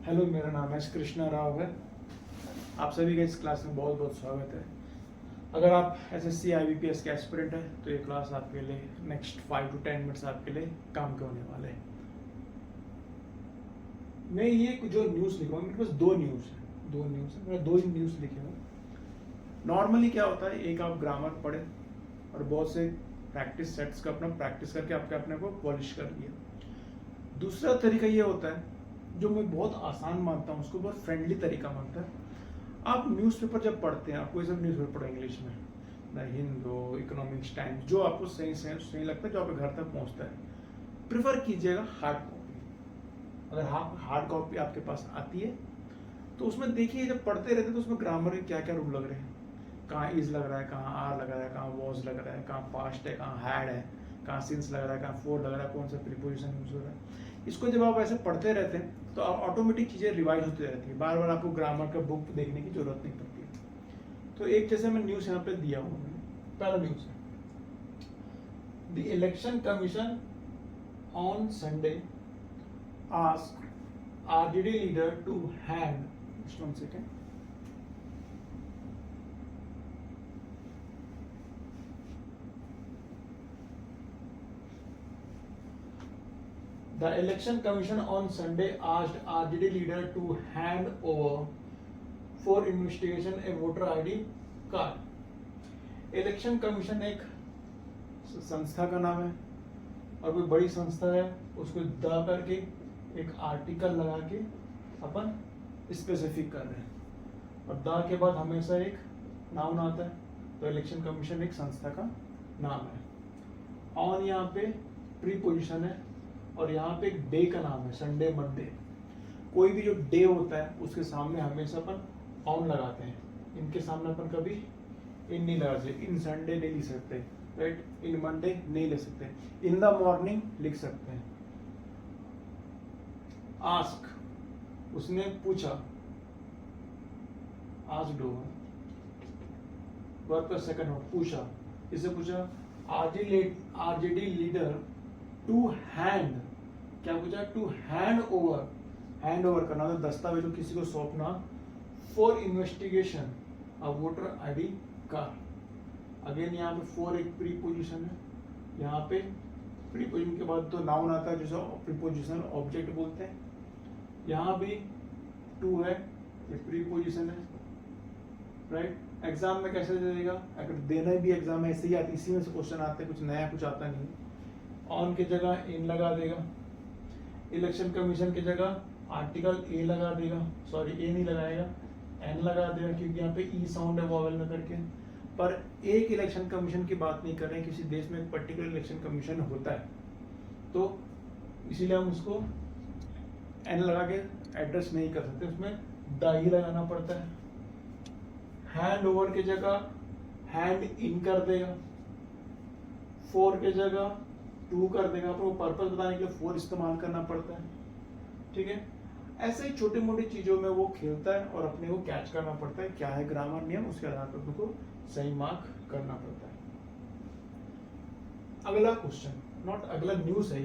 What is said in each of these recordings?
Hello, मेरा नाम S Krishna Rao है। आप सभी का इस क्लास में बहुत बहुत स्वागत है। अगर आप एसएससी आईबीपीएस के एस्पिरेंट हैं तो ये क्लास आपके लिए नेक्स्ट 5 to 10 मिनट्स आपके लिए काम के होने वाले हैं। मैं ये जो न्यूज़ लिखूँगा, मेरे पास दो न्यूज़ है, मैं दो ही न्यूज़ लिखे हूँ। नॉर्मली क्या होता है, एक आप ग्रामर पढ़े और बहुत से प्रैक्टिस सेट्स का अपना प्रैक्टिस करके आपके अपने को पॉलिश कर लिया। दूसरा तरीका ये होता है जो मैं बहुत आसान मानता हूँ, उसको बहुत फ्रेंडली तरीका मानता है। आप न्यूज़पेपर जब पढ़ते हैं, आप कोई सब न्यूज़पेपर पढ़ो इंग्लिश में, द हिंदू, इकोनॉमिक्स टाइम्स, जो आपको सही लगता है, जो आपके घर तक पहुँचता है, प्रेफर कीजिएगा हार्ड कॉपी। अगर हार्ड कॉपी आपके पास आती है तो उसमें देखिए, जब पढ़ते रहते हैं तो उसमें ग्रामर के क्या क्या रूल लग रहे हैं, कहाँ इज लग रहा है, कहाँ आर लग रहा है, कहाँ वॉज लग रहा है, कहाँ पास्ट है, कहाँ हैड है, कहाँ सिंस लग रहा है, कहाँ फोर लग रहा है, कौन सा प्रीपोजिशन यूज हो रहा है। इसको जब आप ऐसे पढ़ते रहते हैं तो ऑटोमेटिक चीज़ें रिवाइज होती रहती है, बार बार आपको ग्रामर का बुक देखने की जरूरत नहीं पड़ती है। तो एक जैसे मैं न्यूज़ यहाँ पे दिया हूँ, पहला न्यूज़ है, the Election Commission on Sunday ask RJD leader to hand, just one second. The Election Commission on Sunday asked RJD leader to hand over for investigation a voter ID card. Election commission एक संस्था का नाम है और कोई बड़ी संस्था है, उसको द करके एक आर्टिकल लगा के अपन स्पेसिफिक कर रहे हैं और द के बाद हमेशा एक नाउन आता है, तो इलेक्शन कमीशन एक संस्था का नाम है। ऑन यहाँ पे प्रीपोजिशन है और यहाँ पे एक डे का नाम है, संडे, मंडे। कोई भी जो डे होता है उसके सामने हमेशा अपन ऑन लगाते हैं, इनके सामने अपन कभी इन नहीं लगा सकते। इन संडे नहीं लिख सकते, राइट, इन मंडे नहीं लिख सकते, इन द मॉर्निंग लिख सकते हैं। आस्क, उसने पूछा, आस्क्ड ओवर, वर्ब का सेकंड हो, पूछा, इससे पूछा आरजेडी लीडर टू हैंड, क्या पूछा, टू हैंड ओवर करना, तो दस्तावेज किसी को सौंपना, for investigation a voter ID card. Again यहाँ पे फॉर एक प्रीपोजिशन है, यहाँ पे प्रीपोजिशन के बाद तो नाउन आता है जिसे प्रीपोजिशन ऑब्जेक्ट बोलते हैं। यहाँ भी टू है, ये प्रीपोजिशन है, राइट। एग्जाम में कैसे दे देगा, अगर देना भी एग्जाम में ऐसे ही आती, इसी में से क्वेश्चन आते हैं, कुछ नया कुछ आता नहीं। ऑन की जगह इन लगा देगा, इलेक्शन कमीशन की जगह आर्टिकल ए लगा देगा, सॉरी ए नहीं लगाएगा, एन लगा देगा, क्योंकि यहाँ पे ई साउंड है वॉवेल में करके। पर एक इलेक्शन कमीशन की बात नहीं कर रहे हैं, किसी देश में एक पर्टिकुलर इलेक्शन कमीशन होता है, तो इसीलिए हम उसको एन लगा के एड्रेस नहीं कर सकते, उसमें द ही लगाना पड़ता है। हैंड ओवर की जगह हैंड इन कर देगा, फोर की जगह टू कर देगा, आपको पर्पस बताने के लिए फोर इस्तेमाल करना पड़ता है, ठीक है। ऐसे ही छोटी मोटी चीजों में वो खेलता है और अपने को कैच करना पड़ता है, क्या है ग्रामर नियम, उसके आधार पर उनको सही मार्क करना पड़ता है। अगला क्वेश्चन, नॉट अगला न्यूज है,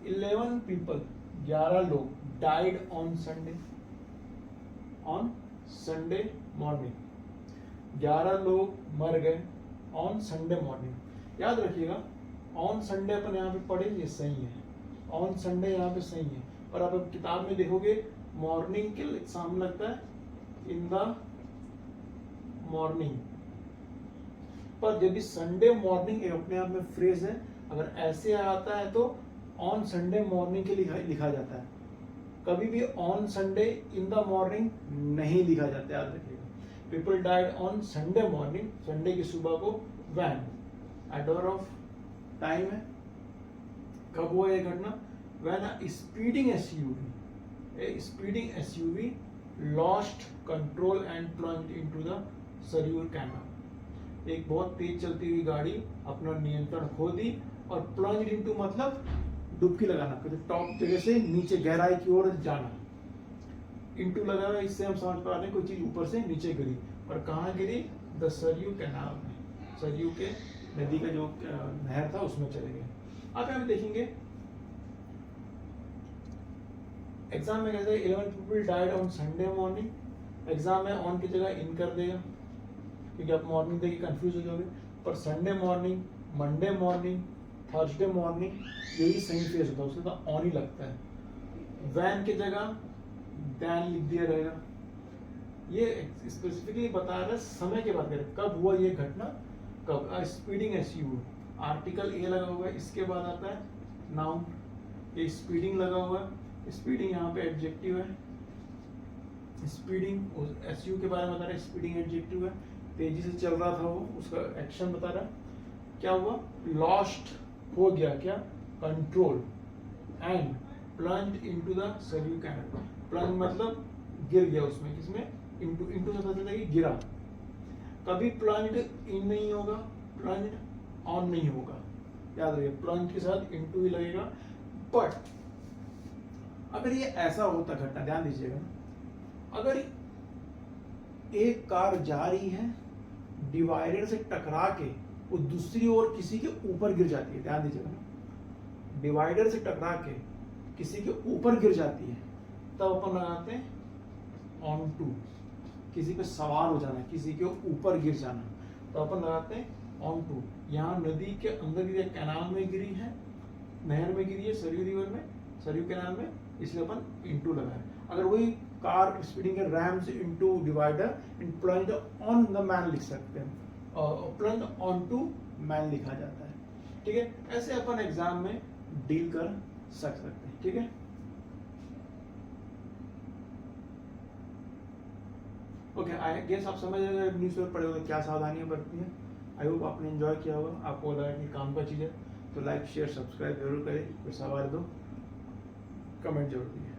11 पीपल, 11 लोग डाइड ऑन संडे मॉर्निंग, 11 लोग मर गए ऑन संडे मॉर्निंग। याद रखिएगा, ऑन संडे अपन यहाँ पे पढ़े, ये सही है, ऑन संडे यहाँ पे सही है, और आप किताब में देखोगे मॉर्निंग के सामने लगता है इन द मॉर्निंग, पर जब भी संडे मॉर्निंग अपने आप में फ्रेज है, अगर ऐसे आता है तो ऑन संडे मॉर्निंग के लिखा जाता है, कभी भी on Sunday in the morning नहीं लिखा जाता, याद रखिएगा। People died on Sunday morning, Sunday की सुबह को, व्हेन, एडवर ऑफ टाइम है, कब हुआ यह घटना, when a speeding SUV lost control and plunged into the सरयूर कैनाल। एक बहुत तेज चलती हुई गाड़ी अपना नियंत्रण खो दी और प्लंज्ड इनटू मतलब डुबकी लगाना, तो टॉप जगह से नीचे गहराई की ओर जाना, इनटू लगा हुआ, इससे हम समझ पा रहे हैं कोई चीज ऊपर से नीचे गिरी, और कहाँ गिरी, द सरयू कैनाल में, सरयू के नदी का जो नहर था उसमें चले गए। अब हम देखेंगे एग्जाम में कहते हैं 11 people died on Sunday morning. Exam में ऑन की जगह इन कर देगा क्योंकि आप मॉर्निंग देखिए कंफ्यूज हो जाओगे, पर Sunday morning, Monday morning, Thursday morning यही सही फेस होता है, उसमें तो ऑन ही लगता है। वैन की जगह दैन लिख दिया रहेगा। ये स्पेसिफिकली बता रहा है समय के बात करें, कब हुआ ये घटना, कब। स्पीडिंग एसयू, आर्टिकल ए लगा हुआ है, इसके बाद आता है नाउन। ये स्पीडिंग लगा हुआ है, स्पीडिंग यहाँ पे एडजेक्टिव है। स्पीडिंग एसयू के बारे में बता रहा है, स्पीडिंग एडजेक्टिव है। तेजी से चल रहा था वो, उसका एक्शन बता रहा है। क्या हुआ, लॉस्ट हो गया, क्या, control, and plunged into the Saryu canal. Plunge मतलब गिर गया उसमें, किसमें, इनटू, इनटू से पता चला कि गिरा। कभी प्लंज्ड इन नहीं होगा, प्लंज्ड ऑन नहीं होगा, याद रखिए प्लंज के साथ इनटू ही लगेगा। बट अगर ये ऐसा होता घटना, ध्यान दीजिएगा, अगर एक कार जा रही है, डिवाइडर से टकरा के वो दूसरी ओर किसी के ऊपर गिर जाती है, ध्यान दीजिएगा ना, डिवाइडर से टकरा के किसी के ऊपर गिर जाती है, तब अपन लगाते हैं ऑन टू। किसी पे सवार हो जाना, किसी के ऊपर गिर जाना, तो अपन लगाते हैं ऑन टू। यहाँ नदी के अंदर गिरी है, कैनाल में गिरी है, नहर में गिरी है, सरयू रिवर में, सरयू कैनाल में, इसलिए अपन इनटू लगाए। अगर वही कार स्पीडिंग है, rams into divider and plunged on the man लिख सकते हैं, और प्लंज्ड ऑन टू मैन लिखा जाता है। ठीक है, ऐसे अपन एग्जाम में डील कर सकते हैं। ठीक है, ओके, आई गेस आप समझ रहे हैं न्यूज़पेपर पढ़े हो तो क्या सावधानियां बरतनी है। आई होप आपने एंजॉय किया होगा, आपको लगा कि काम का चीज़ है, तो लाइक शेयर सब्सक्राइब जरूर करें। कोई सवाल दो कमेंट जरूर दिए।